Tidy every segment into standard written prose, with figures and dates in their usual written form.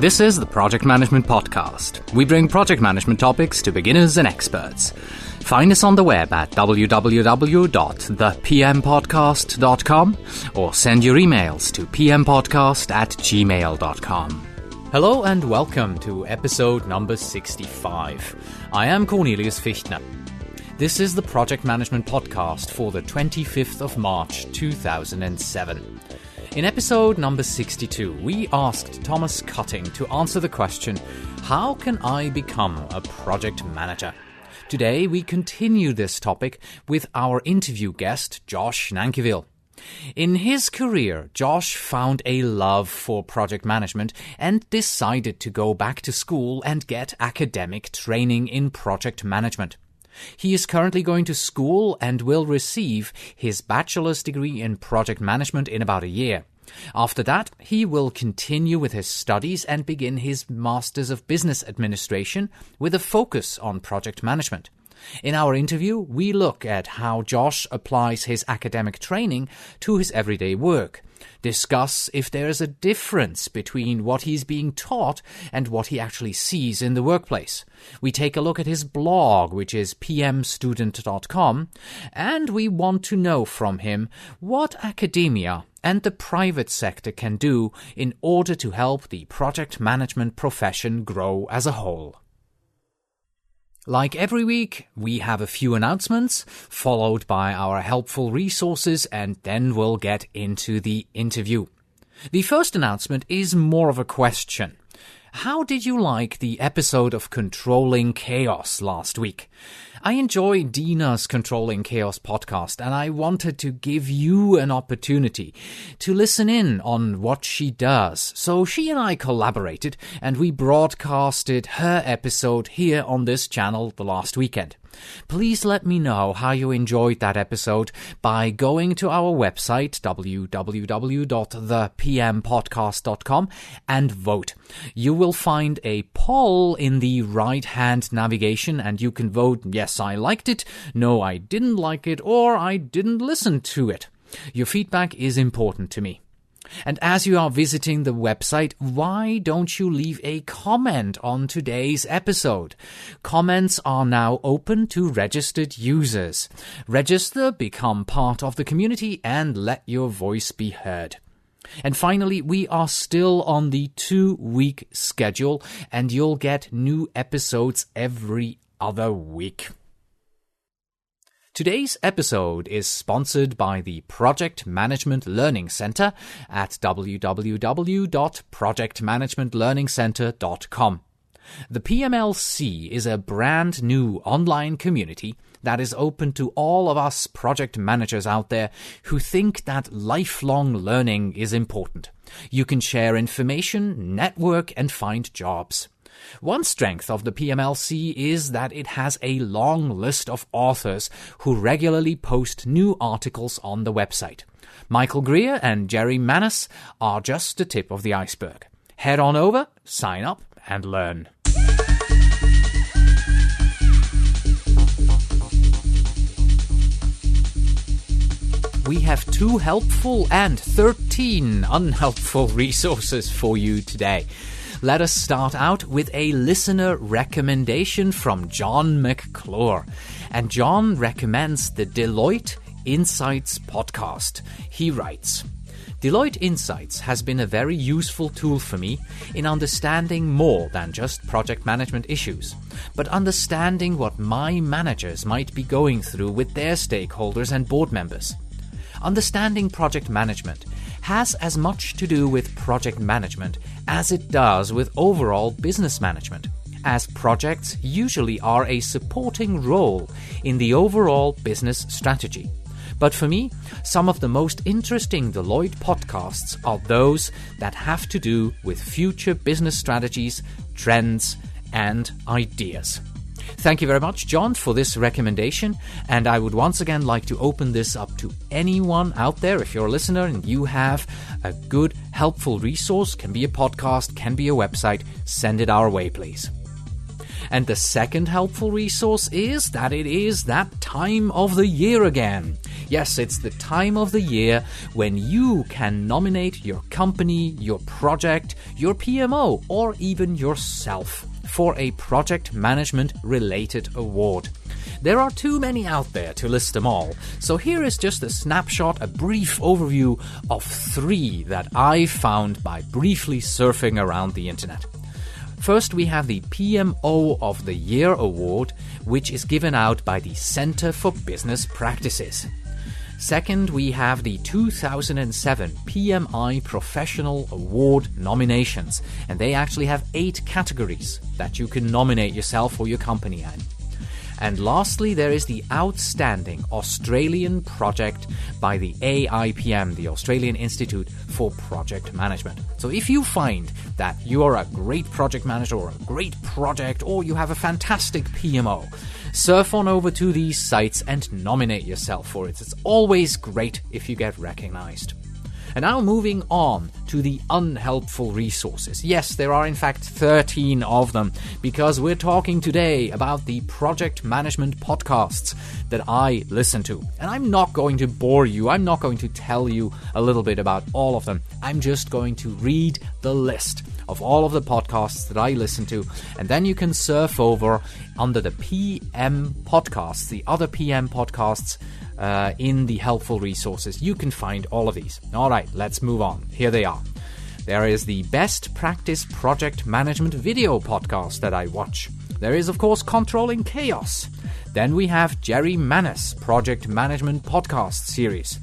This is the Project Management Podcast. We bring project management topics to beginners and experts. Find us on the web at www.thepmpodcast.com or send your emails to pmpodcast@gmail.com. Hello and welcome to episode number 65. I am Cornelius Fichtner. This is the Project Management Podcast for the 25th of March 2007. In episode number 62, we asked Thomas Cutting to answer the question, how can I become a project manager? Today, we continue this topic with our interview guest, Josh Nankivil. In his career, Josh found a love for project management and decided to go back to school and get academic training in project management. He is currently going to school and will receive his bachelor's degree in project management in about a year. After that, he will continue with his studies and begin his Masters of Business Administration with a focus on project management. In our interview, we look at how Josh applies his academic training to his everyday work, discuss if there is a difference between what he's being taught and what he actually sees in the workplace. We take a look at his blog, which is pmstudent.com, and we want to know from him what academia and the private sector can do in order to help the project management profession grow as a whole. Like every week, we have a few announcements, followed by our helpful resources, and then we'll get into the interview. The first announcement is more of a question. How did you like the episode of Controlling Chaos last week? I enjoy Dina's Controlling Chaos podcast, and I wanted to give you an opportunity to listen in on what she does. So she and I collaborated, and we broadcasted her episode here on this channel the last weekend. Please let me know how you enjoyed that episode by going to our website, www.thepmpodcast.com, and vote. You will find a poll in the right-hand navigation, and you can vote, yes, I liked it, no, I didn't like it, or I didn't listen to it. Your feedback is important to me. And as you are visiting the website, why don't you leave a comment on today's episode? Comments are now open to registered users. Register, become part of the community, and let your voice be heard. And finally, we are still on the 2-week schedule, and you'll get new episodes every other week. Today's episode is sponsored by the Project Management Learning Center at www.projectmanagementlearningcenter.com. The PMLC is a brand new online community that is open to all of us project managers out there who think that lifelong learning is important. You can share information, network, and find jobs. One strength of the PMLC is that it has a long list of authors who regularly post new articles on the website. Michael Greer and Jerry Manis are just the tip of the iceberg. Head on over, sign up, and learn. We have 2 helpful and 13 unhelpful resources for you today. Let us start out with a listener recommendation from John McClure. And John recommends the Deloitte Insights podcast. He writes, Deloitte Insights has been a very useful tool for me in understanding more than just project management issues, but understanding what my managers might be going through with their stakeholders and board members. Understanding project management has as much to do with project management as it does with overall business management, as projects usually are a supporting role in the overall business strategy. But for me, some of the most interesting Deloitte podcasts are those that have to do with future business strategies, trends, and ideas. Thank you very much, John, for this recommendation, and I would once again like to open this up to anyone out there. If you're a listener and you have a good, helpful resource, can be a podcast, can be a website, send it our way, please. And the second helpful resource is that it is that time of the year again. Yes, it's the time of the year when you can nominate your company, your project, your PMO, or even yourself for a project management related award. There are too many out there to list them all, so here is just a snapshot, a brief overview of 3 that I found by briefly surfing around the internet. First, we have the PMO of the Year Award, which is given out by the Center for Business Practices. Second, we have the 2007 PMI Professional Award nominations, and they actually have 8 categories that you can nominate yourself or your company in. And lastly, there is the Outstanding Australian Project by the AIPM, the Australian Institute for Project Management. So if you find that you are a great project manager or a great project, or you have a fantastic PMO, surf on over to these sites and nominate yourself for it. It's always great if you get recognized. And now moving on to the unhelpful resources. Yes, there are in fact 13 of them, because we're talking today about the project management podcasts that I listen to. And I'm not going to bore you. I'm not going to tell you a little bit about all of them. I'm just going to read the list of all of the podcasts that I listen to, and then you can surf over under the PM podcasts, the other PM podcasts, in the helpful resources. You can find all of these. All right, let's move on. Here they are. There is the Best Practice Project Management video podcast that I watch. There is, of course, Controlling Chaos. Then we have Jerry Manis Project Management Podcast Series.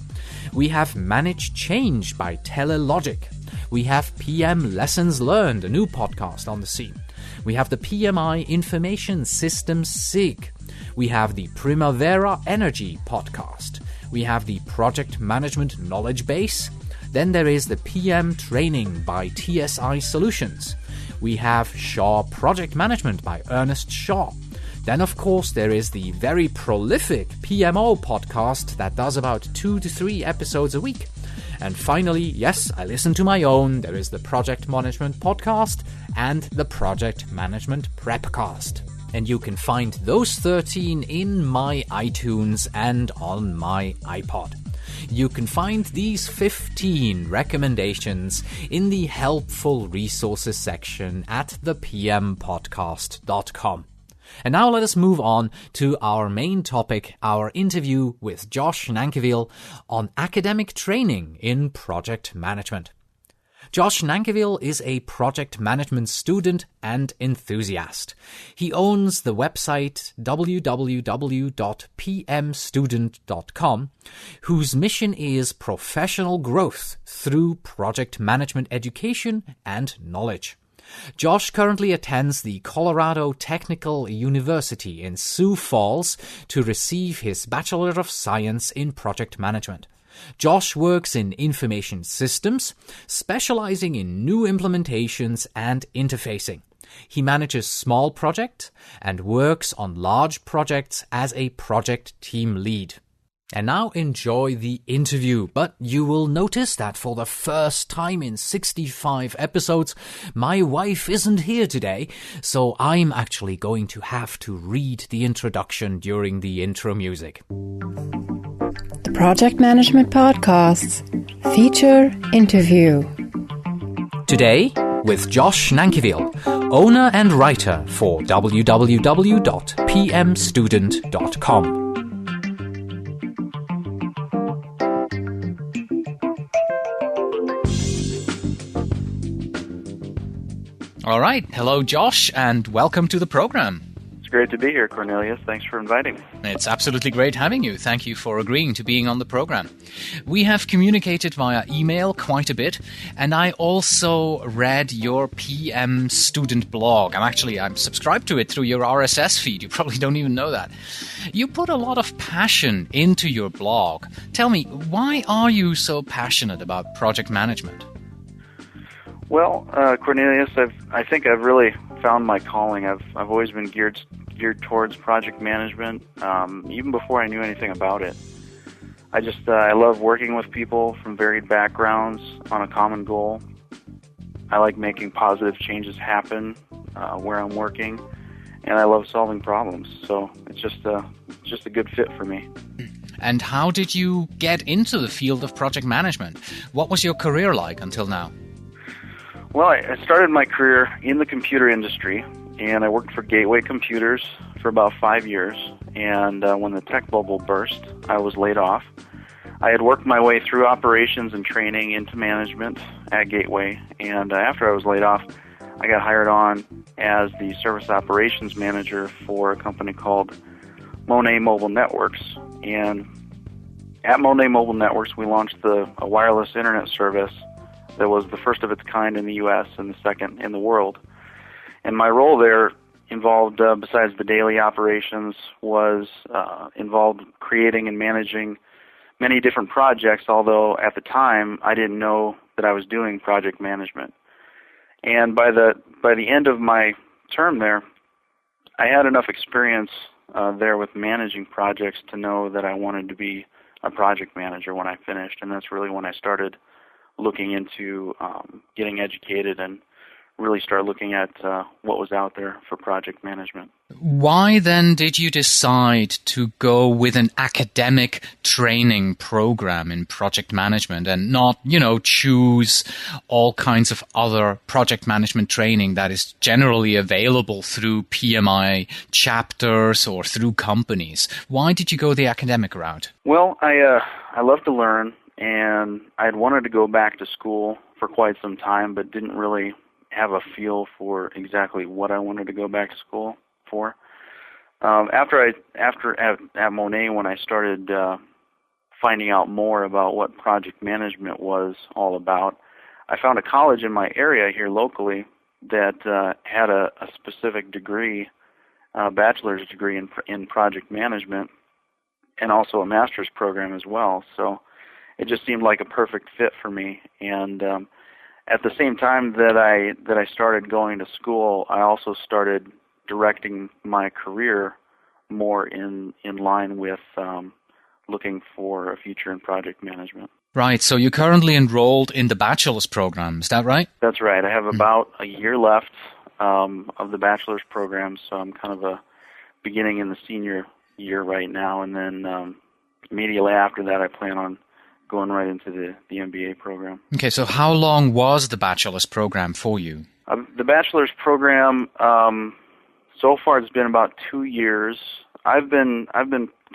We have Manage Change by Telelogic. We have PM Lessons Learned, a new podcast on the scene. We have the PMI Information Systems SIG. We have the Primavera Energy podcast. We have the Project Management Knowledge Base. Then there is the PM Training by TSI Solutions. We have Shaw Project Management by Ernest Shaw. Then, of course, there is the very prolific PMO podcast that does about 2 to 3 episodes a week. And finally, yes, I listen to my own. There is the Project Management Podcast and the Project Management Prepcast. And you can find those 13 in my iTunes and on my iPod. You can find these 15 recommendations in the helpful resources section at thepmpodcast.com. And now let us move on to our main topic, our interview with Josh Nankivil on academic training in project management. Josh Nankivil is a project management student and enthusiast. He owns the website www.pmstudent.com, whose mission is professional growth through project management education and knowledge. Josh currently attends the Colorado Technical University in Sioux Falls to receive his Bachelor of Science in Project Management. Josh works in information systems, specializing in new implementations and interfacing. He manages small projects and works on large projects as a project team lead. And now enjoy the interview, but you will notice that for the first time in 65 episodes, my wife isn't here today, so I'm actually going to have to read the introduction during the intro music. The Project Management Podcasts Feature Interview. Today, with Josh Nankivil, owner and writer for www.pmstudent.com. All right. Hello, Josh, and welcome to the program. It's great to be here, Cornelius. Thanks for inviting me. It's absolutely great having you. Thank you for agreeing to being on the program. We have communicated via email quite a bit, and I also read your PM student blog. I'm subscribed to it through your RSS feed. You probably don't even know that. You put a lot of passion into your blog. Tell me, why are you so passionate about project management? Well, Cornelius, I think I've really found my calling. I've always been geared towards project management, even before I knew anything about it. I love working with people from varied backgrounds on a common goal. I like making positive changes happen where I'm working, and I love solving problems. So it's just a good fit for me. And how did you get into the field of project management? What was your career like until now? Well, I started my career in the computer industry, and I worked for Gateway Computers for about 5 years. And when the tech bubble burst, I was laid off. I had worked my way through operations and training into management at Gateway, and after I was laid off, I got hired on as the service operations manager for a company called Monet Mobile Networks. And at Monet Mobile Networks, we launched a wireless internet service that was the first of its kind in the U.S. and the second in the world. And my role there involved, besides the daily operations, was involved creating and managing many different projects, although at the time I didn't know that I was doing project management. And by the end of my term there, I had enough experience there with managing projects to know that I wanted to be a project manager when I finished, and that's really when I started looking into getting educated and really start looking at what was out there for project management. Why then did you decide to go with an academic training program in project management and not, choose all kinds of other project management training that is generally available through PMI chapters or through companies? Why did you go the academic route? Well, I love to learn, and I had wanted to go back to school for quite some time, but didn't really have a feel for exactly what I wanted to go back to school for. After at Monet, when I started finding out more about what project management was all about, I found a college in my area here locally that had a specific degree, a bachelor's degree in project management, and also a master's program as well. So it just seemed like a perfect fit for me. And at the same time that I started going to school, I also started directing my career more in line with looking for a future in project management. Right, so you're currently enrolled in the bachelor's program, is that right? That's right. I have about a year left of the bachelor's program, so I'm kind of beginning in the senior year right now, and then immediately after that I plan on going right into the MBA program. Okay, so how long was the bachelor's program for you? The bachelor's program, so far it's been about 2 years. I've been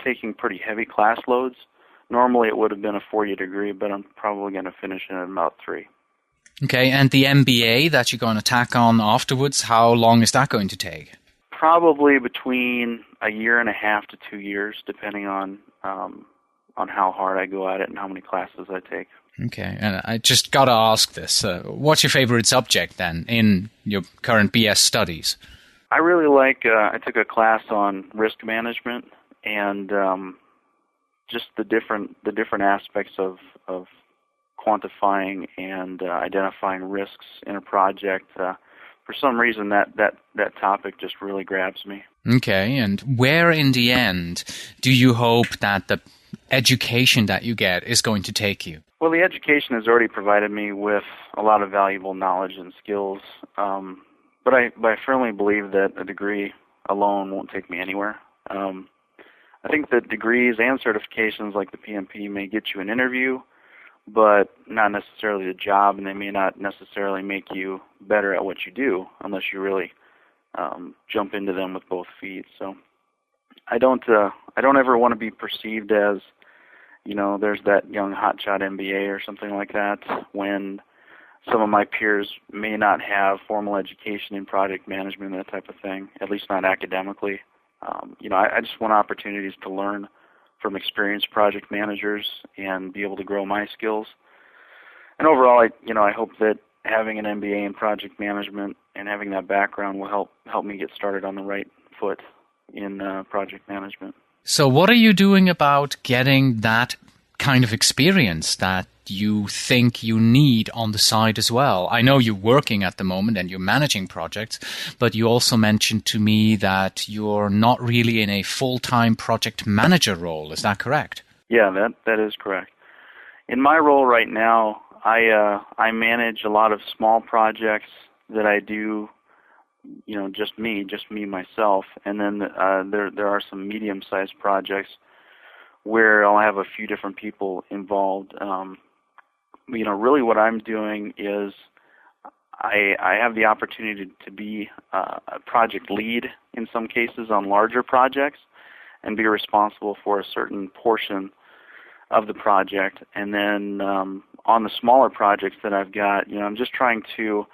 taking pretty heavy class loads. Normally it would have been a 4-year degree, but I'm probably going to finish it in about 3. Okay, and the MBA that you're going to tack on afterwards, how long is that going to take? Probably between a year and a half to 2 years, depending on how hard I go at it and how many classes I take. Okay, and I just got to ask this. What's your favorite subject then in your current BS studies? I really like, I took a class on risk management and just the different aspects of quantifying and identifying risks in a project. For some reason, that topic just really grabs me. Okay, and where in the end do you hope that the education that you get is going to take you? Well, the education has already provided me with a lot of valuable knowledge and skills, but I firmly believe that a degree alone won't take me anywhere. I think that degrees and certifications like the PMP may get you an interview, but not necessarily a job, and they may not necessarily make you better at what you do unless you really jump into them with both feet. So I don't ever want to be perceived as, there's that young hotshot MBA or something like that, when some of my peers may not have formal education in project management, that type of thing, at least not academically. I just want opportunities to learn from experienced project managers and be able to grow my skills. And overall, I hope that having an MBA in project management and having that background will help me get started on the right foot in project management. So what are you doing about getting that kind of experience that you think you need on the side as well? I know you're working at the moment and you're managing projects, but you also mentioned to me that you're not really in a full-time project manager role. Is that correct? Yeah, that is correct. In my role right now, I manage a lot of small projects that I do, just me myself, and then there are some medium-sized projects where I'll have a few different people involved. Really what I'm doing is I have the opportunity to be a project lead in some cases on larger projects and be responsible for a certain portion of the project. And then on the smaller projects that I've got, I'm just trying to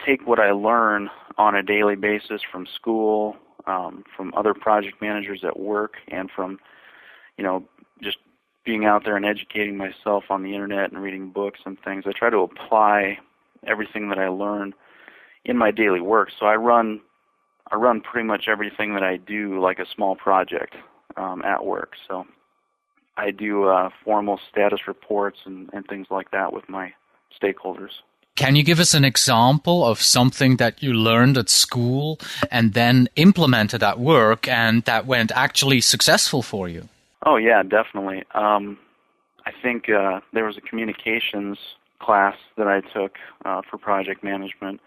take what I learn on a daily basis from school, from other project managers at work, and from, just being out there and educating myself on the internet and reading books and things. I try to apply everything that I learn in my daily work. So I run pretty much everything that I do like a small project at work. So I do formal status reports and things like that with my stakeholders. Can you give us an example of something that you learned at school and then implemented at work and that went actually successful for you? Oh, yeah, definitely. I think there was a communications class that I took for project management,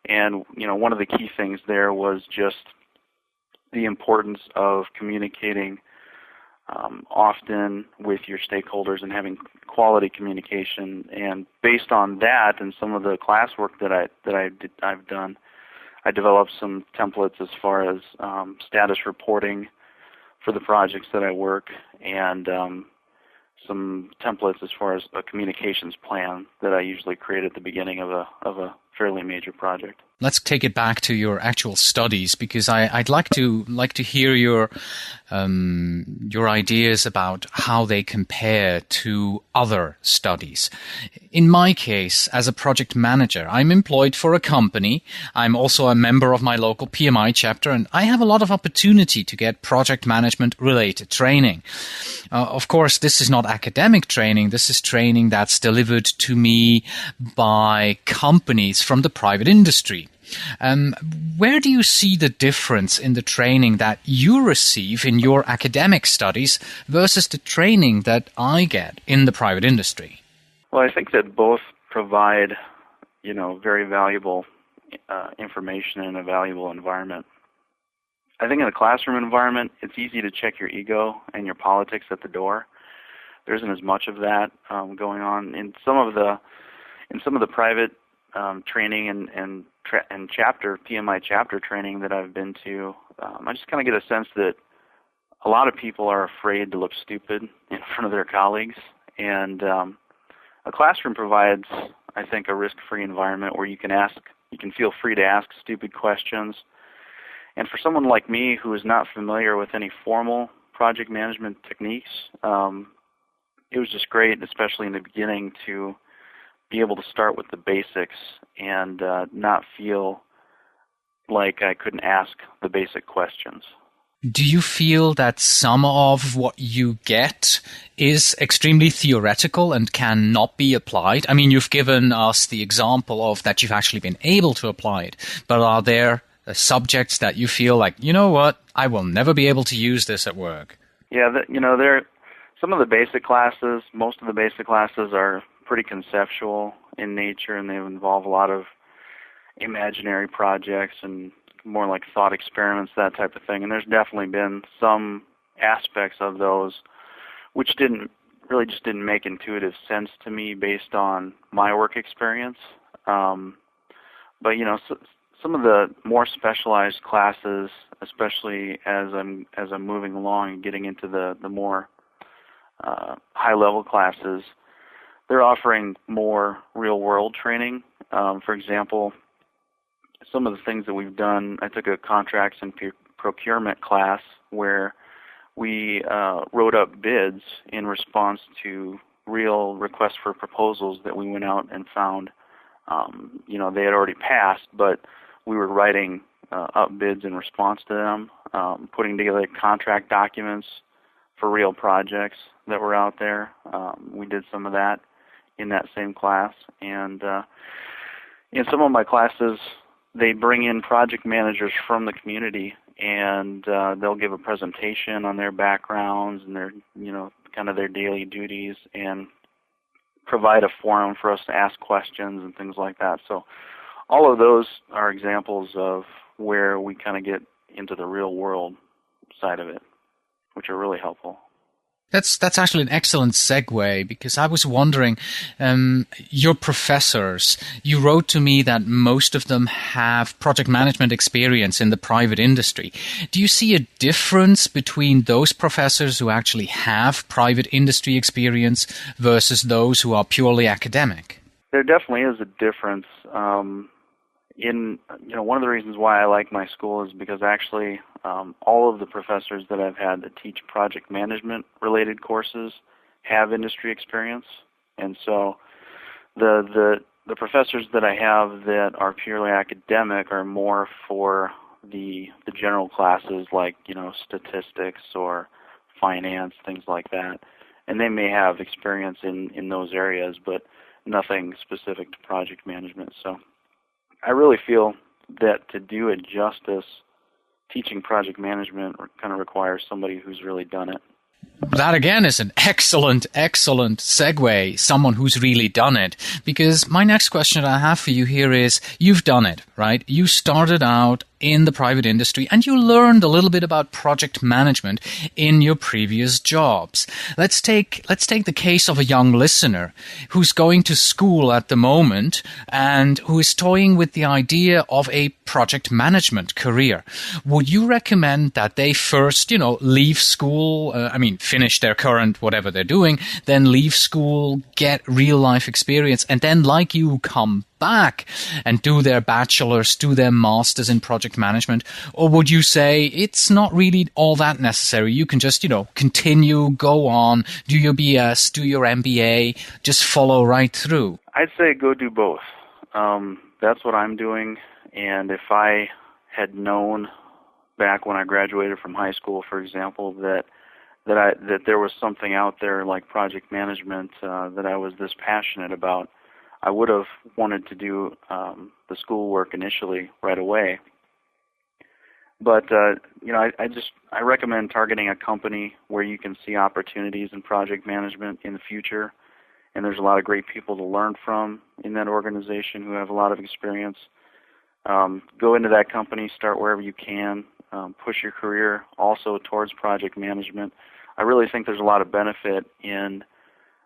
and one of the key things there was just the importance of communicating often with your stakeholders and having quality communication. And based on that and some of the classwork that I've done, I developed some templates as far as status reporting for the projects that I work, and some templates as far as a communications plan that I usually create at the beginning of a fairly major project. Let's take it back to your actual studies, because I'd like to hear your ideas about how they compare to other studies. In my case, as a project manager, I'm employed for a company. I'm also a member of my local PMI chapter, and I have a lot of opportunity to get project management related training. Of course, this is not academic training. This is training that's delivered to me by companies from the private industry. Where do you see the difference in the training that you receive in your academic studies versus the training that I get in the private industry? Well, I think that both provide, very valuable information in a valuable environment. I think in a classroom environment, it's easy to check your ego and your politics at the door. There isn't as much of that going on in some of the private training and chapter PMI chapter training that I've been to. I just kind of get a sense that a lot of people are afraid to look stupid in front of their colleagues, and a classroom provides, I think, a risk-free environment where you can feel free to ask stupid questions. And for someone like me who is not familiar with any formal project management techniques, it was just great, especially in the beginning, to be able to start with the basics and not feel like I couldn't ask the basic questions. Do you feel that some of what you get is extremely theoretical and cannot be applied? I mean, you've given us the example of that you've actually been able to apply it, but are there subjects that you feel like, you know what, I will never be able to use this at work? Yeah, there some of the basic classes, most of the basic classes are pretty conceptual in nature, and they involve a lot of imaginary projects and more like thought experiments, that type of thing. And there's definitely been some aspects of those which didn't make intuitive sense to me based on my work experience. But some of the more specialized classes, especially as I'm moving along and getting into the more high-level classes, they're offering more real-world training. For example, some of the things that we've done, I took a contracts and procurement class where we wrote up bids in response to real requests for proposals that we went out and found. They had already passed, but we were writing up bids in response to them, putting together contract documents for real projects that were out there. We did some of that in that same class. And in some of my classes, they bring in project managers from the community, and they'll give a presentation on their backgrounds and their, kind of their daily duties, and provide a forum for us to ask questions and things like that. So all of those are examples of where we kind of get into the real world side of it, which are really helpful. That's actually an excellent segue, because I was wondering, your professors, you wrote to me that most of them have project management experience in the private industry. Do you see a difference between those professors who actually have private industry experience versus those who are purely academic? There definitely is a difference. One of the reasons why I like my school is because actually all of the professors that I've had that teach project management related courses have industry experience, and so the professors that I have that are purely academic are more for the general classes, like statistics or finance, things like that, and they may have experience in those areas, but nothing specific to project management. So I really feel that to do it justice, teaching project management kind of requires somebody who's really done it. That again is an excellent segue, someone who's really done it. Because my next question that I have for you here is, you've done it, right? You started out in the private industry and you learned a little bit about project management in your previous jobs. Let's take the case of a young listener who's going to school at the moment and who is toying with the idea of a project management career. Would you recommend that they first, leave school, finish their current whatever they're doing, then leave school, get real life experience, and then, like you, come back and do their bachelor's, do their master's in project management? Or would you say it's not really all that necessary? You can just, continue, go on, do your BS, do your MBA, just follow right through? I'd say go do both. That's what I'm doing. And if I had known back when I graduated from high school, for example, that there was something out there like project management that I was this passionate about, I would have wanted to do the schoolwork initially right away. But I recommend targeting a company where you can see opportunities in project management in the future, and there's a lot of great people to learn from in that organization who have a lot of experience. Go into that company, start wherever you can, push your career also towards project management. I really think there's a lot of benefit in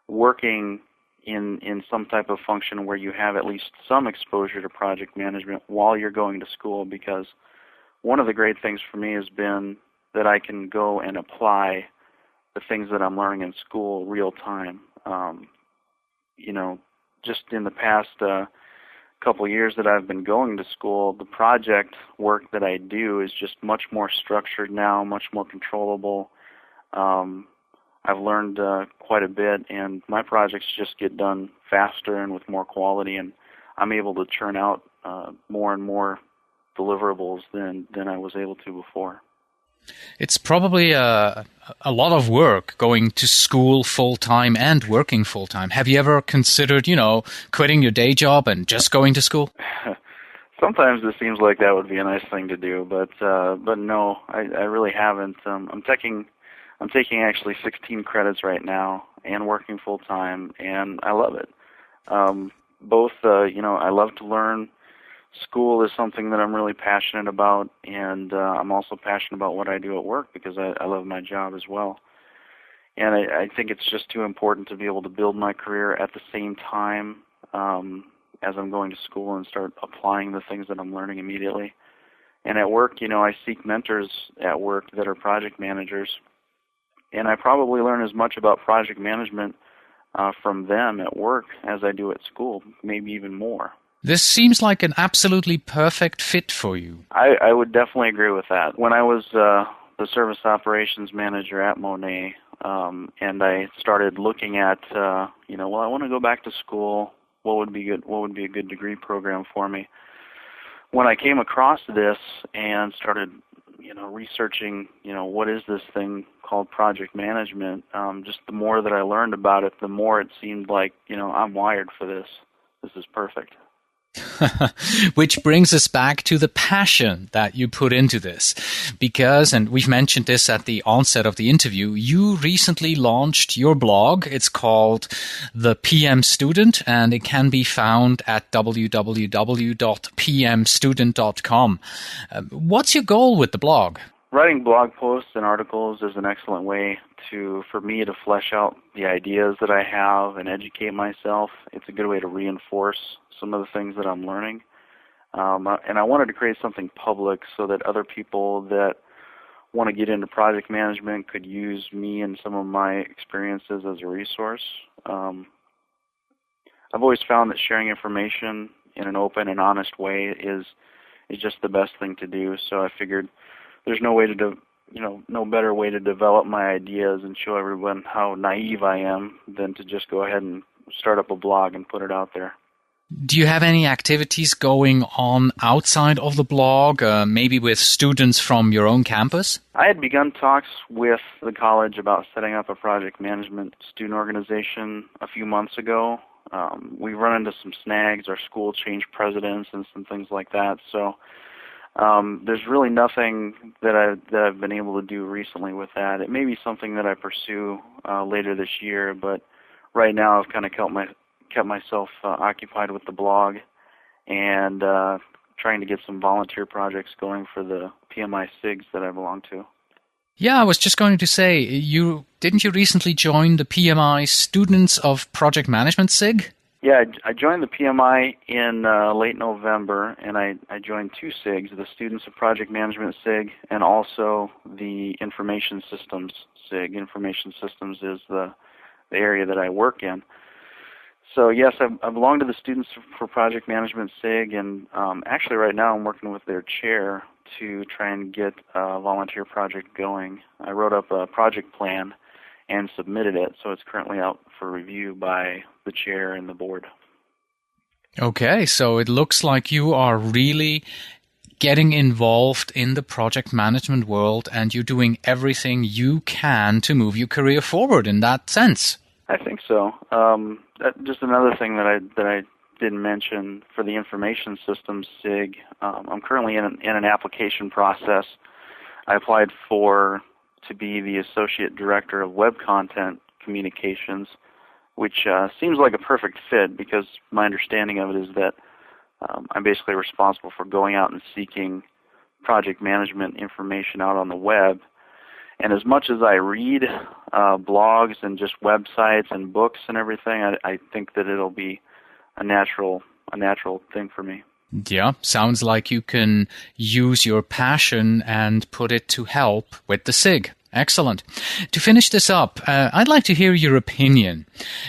working in some type of function where you have at least some exposure to project management while you're going to school, because one of the great things for me has been that I can go and apply the things that I'm learning in school real time. Just in the past couple of years that I've been going to school, the project work that I do is just much more structured now, much more controllable. I've learned quite a bit, and my projects just get done faster and with more quality, and I'm able to churn out more and more deliverables than I was able to before. It's probably a lot of work going to school full-time and working full-time. Have you ever considered, quitting your day job and just going to school? Sometimes it seems like that would be a nice thing to do, but no, I really haven't. I'm taking actually 16 credits right now and working full-time, and I love it. I love to learn. School is something that I'm really passionate about, and I'm also passionate about what I do at work because I love my job as well. And I think it's just too important to be able to build my career at the same time as I'm going to school and start applying the things that I'm learning immediately. And at work, I seek mentors at work that are project managers, and I probably learn as much about project management from them at work as I do at school, maybe even more. This seems like an absolutely perfect fit for you. I would definitely agree with that. When I was the service operations manager at Monet, and I started looking at, I want to go back to school. What would be good? What would be a good degree program for me? When I came across this and started, researching, what is this thing called project management? Just the more that I learned about it, the more it seemed like, I'm wired for this. This is perfect. Which brings us back to the passion that you put into this. Because, and we've mentioned this at the onset of the interview, you recently launched your blog. It's called The PM Student, and it can be found at www.pmstudent.com. What's your goal with the blog? Writing blog posts and articles is an excellent way for me to flesh out the ideas that I have and educate myself. It's a good way to reinforce some of the things that I'm learning. And I wanted to create something public so that other people that want to get into project management could use me and some of my experiences as a resource. I've always found that sharing information in an open and honest way is just the best thing to do. So I figured there's no better way to develop my ideas and show everyone how naive I am than to just go ahead and start up a blog and put it out there. Do you have any activities going on outside of the blog, maybe with students from your own campus? I had begun talks with the college about setting up a project management student organization a few months ago. We run into some snags. Our school changed presidents and some things like that. So there's really nothing that I've been able to do recently with that. It may be something that I pursue later this year, but right now I've kind of kept myself occupied with the blog and trying to get some volunteer projects going for the PMI SIGs that I belong to. Yeah, I was just going to say, didn't you recently join the PMI Students of Project Management SIG? Yeah, I joined the PMI in late November, and I joined two SIGs, the Students of Project Management SIG and also the Information Systems SIG. Information Systems is the area that I work in. So yes, I belong to the Students for Project Management SIG, and actually right now I'm working with their chair to try and get a volunteer project going. I wrote up a project plan and submitted it, so it's currently out for review by the chair and the board. Okay, so it looks like you are really getting involved in the project management world, and you're doing everything you can to move your career forward in that sense. I think so. Just another thing that I didn't mention for the Information Systems SIG, I'm currently in an application process. I applied to be the Associate Director of Web Content Communications, which seems like a perfect fit because my understanding of it is that I'm basically responsible for going out and seeking project management information out on the web. And as much as I read blogs and just websites and books and everything, I think that it'll be a natural thing for me. Yeah, sounds like you can use your passion and put it to help with the SIG. Excellent. To finish this up, I'd like to hear your opinion.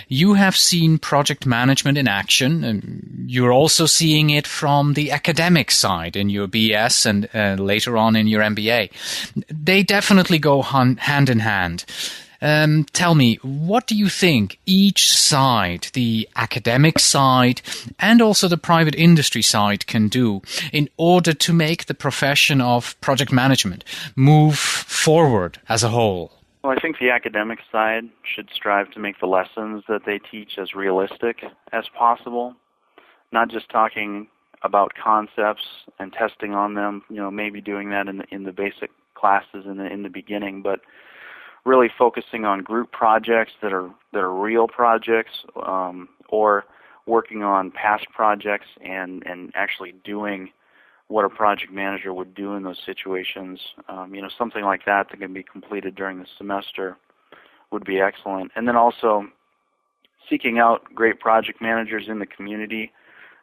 You have seen project management in action, and you're also seeing it from the academic side in your BS and later on in your MBA. They definitely go hand in hand. Tell me, what do you think each side, the academic side and also the private industry side, can do in order to make the profession of project management move forward as a whole? Well, I think the academic side should strive to make the lessons that they teach as realistic as possible, not just talking about concepts and testing on them, maybe doing that in the basic classes in the beginning, but really focusing on group projects that are real projects, or working on past projects and actually doing what a project manager would do in those situations. Something like that can be completed during the semester would be excellent. And then also seeking out great project managers in the community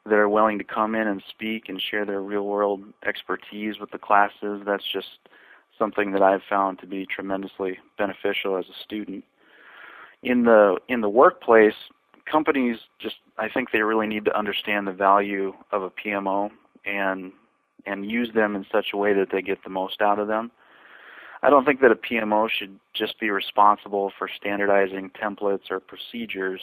that are willing to come in and speak and share their real-world expertise with the classes. That's just something that I've found to be tremendously beneficial as a student. In the workplace, companies I think they really need to understand the value of a PMO and use them in such a way that they get the most out of them. I don't think that a PMO should just be responsible for standardizing templates or procedures.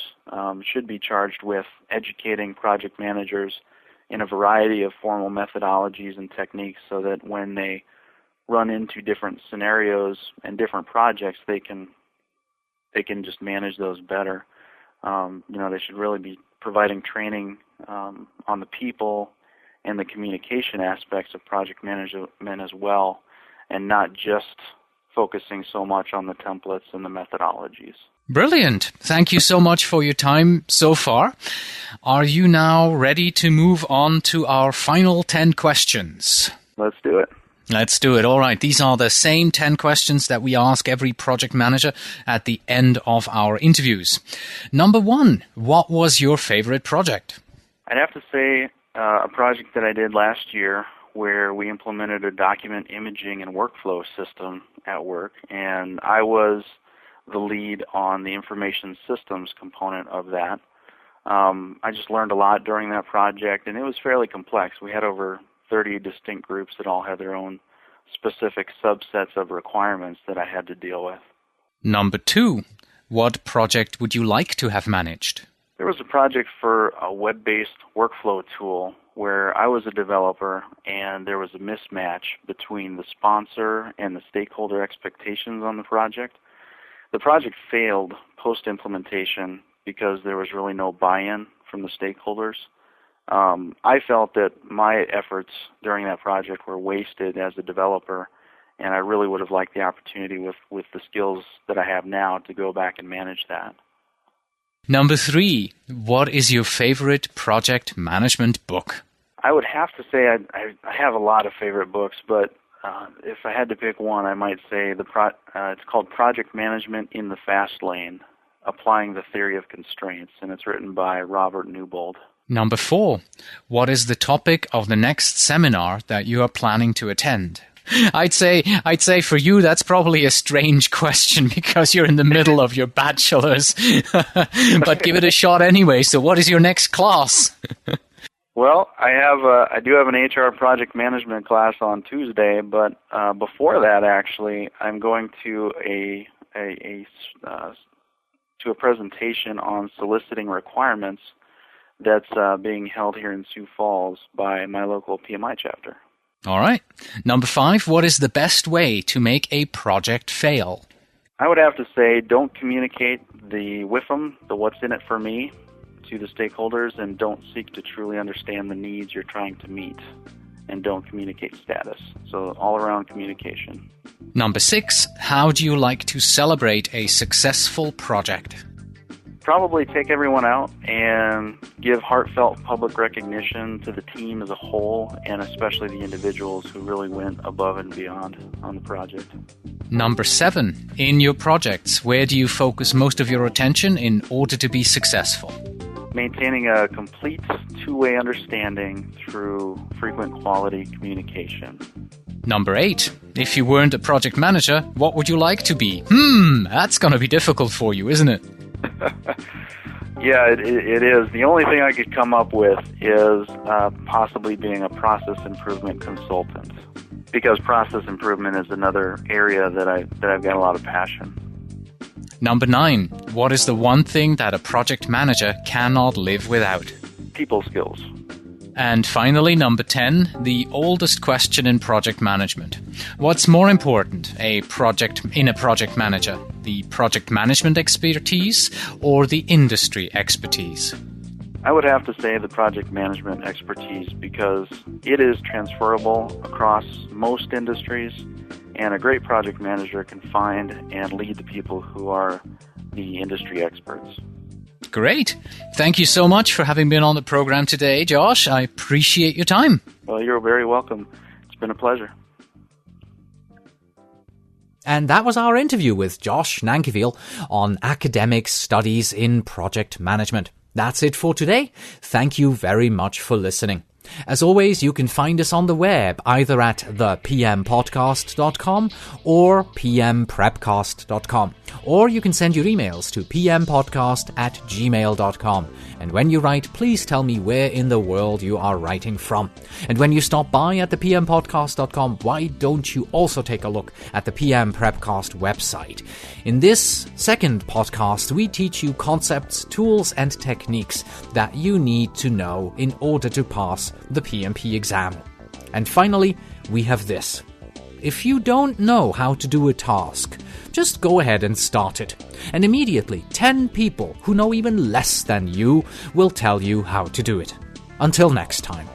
Should be charged with educating project managers in a variety of formal methodologies and techniques so that when they run into different scenarios and different projects, they can just manage those better. They should really be providing training on the people and the communication aspects of project management as well, and not just focusing so much on the templates and the methodologies. Brilliant. Thank you so much for your time so far. Are you now ready to move on to our final 10 questions? Let's do it. Let's do it. All right. These are the same 10 questions that we ask every project manager at the end of our interviews. Number 1, what was your favorite project? I'd have to say a project that I did last year where we implemented a document imaging and workflow system at work, and I was the lead on the information systems component of that. I just learned a lot during that project, and it was fairly complex. We had over 30 distinct groups that all had their own specific subsets of requirements that I had to deal with. Number 2, what project would you like to have managed? There was a project for a web-based workflow tool where I was a developer and there was a mismatch between the sponsor and the stakeholder expectations on the project. The project failed post-implementation because there was really no buy-in from the stakeholders. I felt that my efforts during that project were wasted as a developer, and I really would have liked the opportunity with the skills that I have now to go back and manage that. Number 3, what is your favorite project management book? I would have to say I have a lot of favorite books, but if I had to pick one, I might say it's called Project Management in the Fast Lane, Applying the Theory of Constraints, and it's written by Robert Newbold. Number 4, what is the topic of the next seminar that you are planning to attend? I'd say for you that's probably a strange question because you're in the middle of your bachelor's, but give it a shot anyway. So what is your next class? Well, I do have an HR project management class on Tuesday, but before that, actually, I'm going to a presentation on soliciting requirements that's being held here in Sioux Falls by my local PMI chapter. All right. Number 5, what is the best way to make a project fail? I would have to say don't communicate the WIFM, the what's in it for me, to the stakeholders, and don't seek to truly understand the needs you're trying to meet, and don't communicate status. So all-around communication. Number 6, how do you like to celebrate a successful project? Probably take everyone out and give heartfelt public recognition to the team as a whole, and especially the individuals who really went above and beyond on the project. Number 7, in your projects, where do you focus most of your attention in order to be successful? Maintaining a complete two-way understanding through frequent quality communication. Number 8, if you weren't a project manager, what would you like to be? That's going to be difficult for you, isn't it? Yeah, it is. The only thing I could come up with is possibly being a process improvement consultant, because process improvement is another area that I've got a lot of passion. Number 9, what is the one thing that a project manager cannot live without? People skills. And finally, number 10, the oldest question in project management. What's more important, a project manager, the project management expertise or the industry expertise? I would have to say the project management expertise, because it is transferable across most industries, and a great project manager can find and lead the people who are the industry experts. Great. Thank you so much for having been on the program today, Josh. I appreciate your time. Well, you're very welcome. It's been a pleasure. And that was our interview with Josh Nankivil on academic studies in project management. That's it for today. Thank you very much for listening. As always, you can find us on the web either at thepmpodcast.com or pmprepcast.com, or you can send your emails to pmpodcast@gmail.com. And when you write, please tell me where in the world you are writing from. And when you stop by at thepmpodcast.com, why don't you also take a look at the PM Prepcast website? In this second podcast, we teach you concepts, tools, and techniques that you need to know in order to pass the PMP exam. And finally, we have this. If you don't know how to do a task, just go ahead and start it. And immediately, 10 people who know even less than you will tell you how to do it. Until next time.